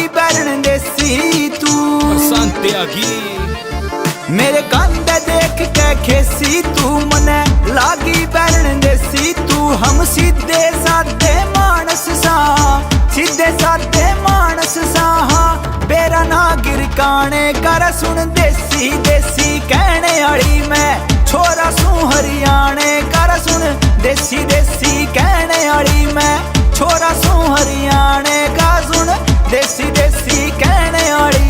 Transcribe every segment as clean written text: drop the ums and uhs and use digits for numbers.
लागी बैरन देसी तू बरसांते आगी मेरे कंधे देख के खेसी तू मने लागी बैरन देसी तू। हम सीधे साधे मानस सा सीधे साधे मानस सा बेरा ना गिरकाने कर सुन देसी देसी कहने आली मैं छोरा सू हरियाणे कर सुन देसी देसी कहने आली मैं छोरा सू हरियाणे का सुन देसी देसी कहने आली।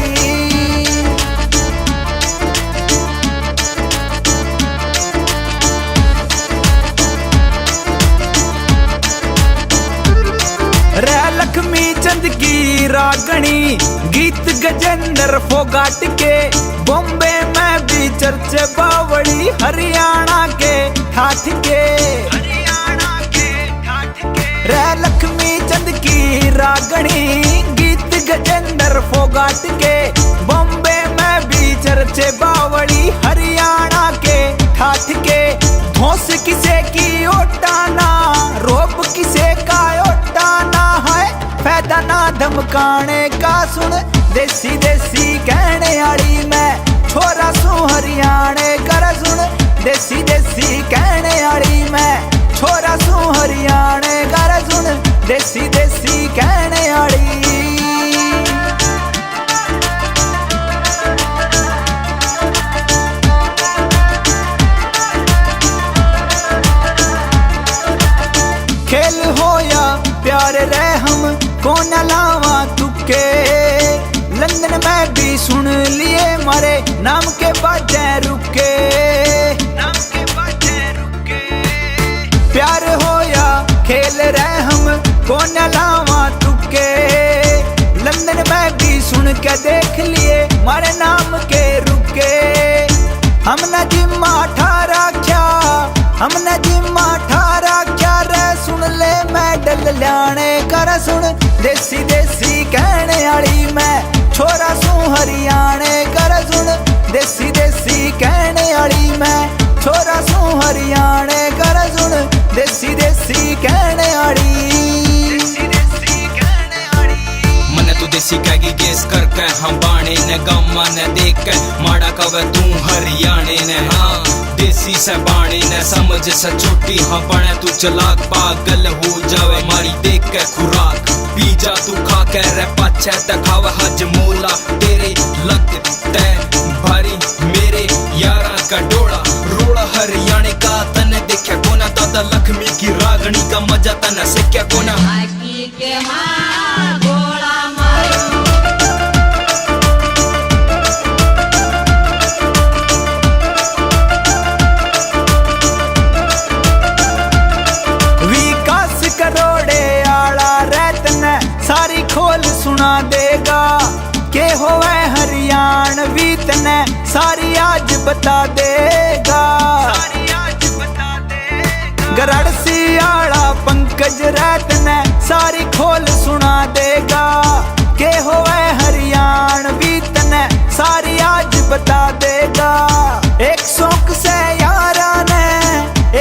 रे लक्ष्मी चंद की रागणी गीत गजेंद्र फोगाट के बॉम्बे में भी चर्चे बावड़ी हरियाणा के ठाठ के रे लक्ष्मी चंद की रागणी गीत गजेंद्र फोगाट के बॉम्बे में भी चर्चे बावड़ी हरियाणा के ठाठ के। धौस किसे की ओटाना रोब किसे का ओटाना है फायदा ना धमकाने का सुन देसी देसी कहने आली मैं छोरा सू हरियाणे कर सुन देसी देसी कहने आली मैं छोरा सू हरियाणे कर सुन देसी देसी कहने आली। खेल हो या प्यार रे हम कौन लावा तुके लंदन में भी सुन लिए मारे नाम के बाजे रुके प्यार हो या खेल रे हम कौन लावा तुके लंदन में भी सुन के देख लिए मारे नाम के रुके। हमने जिम्मा ठारा क्या हमने जिम्मा ठारा क्या रे सुन ले मेडल ल्याने कर सुन देसी देसी कहने आली मैं छोरा सू हरियाणे कर सुन देसी देसी कहने आली मैं छोरा सू हरियाणे कर सुन देसी देसी कहने आली। मने तू देसी कहेगी गेस करके हम बाणे ने गामा ने देख के माड़ा कवे तू हरियाणे ने हाँ देसी से बाणे ने समझ से छोटी हाँ बने तू चलाक पागल हो जावे मारी देख के खुराक पी जा तू खा के रे पाछे दिखावे हजमोला तेरे लग ते भारी मेरे यारा का डोला रोड़ा हरियाणे का तने देखा कोना दादा लक्ष्मी की रागणी का मजा तने सीखा कोना सारी खोल सुना देगा के होवे हरियाणवी तने सारी आज बता देगा गराड़सी आला पंकज रैत ने सारी खोल सुना देगा के होवे हरियाणवी तने सारी आज बता देगा। एक शौक से यारा ने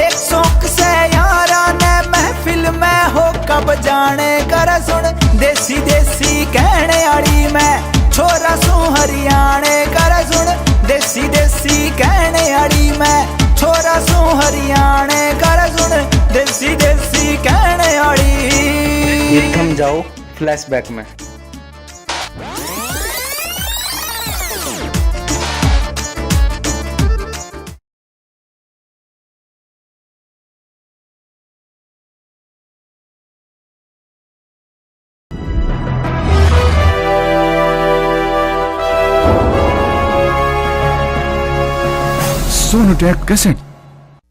एक शौक से यारा ने महफिल में हो कब जाने कर सुन देसी देसी कहने आली मैं छोरा सू हरियाणे कर सुन देसी देसी कहने आली मैं छोरा सू हरियाणे कर सुन देसी देसी कहने आली। थम जाओ फ्लैशबैक में सोनू टैप कैसेट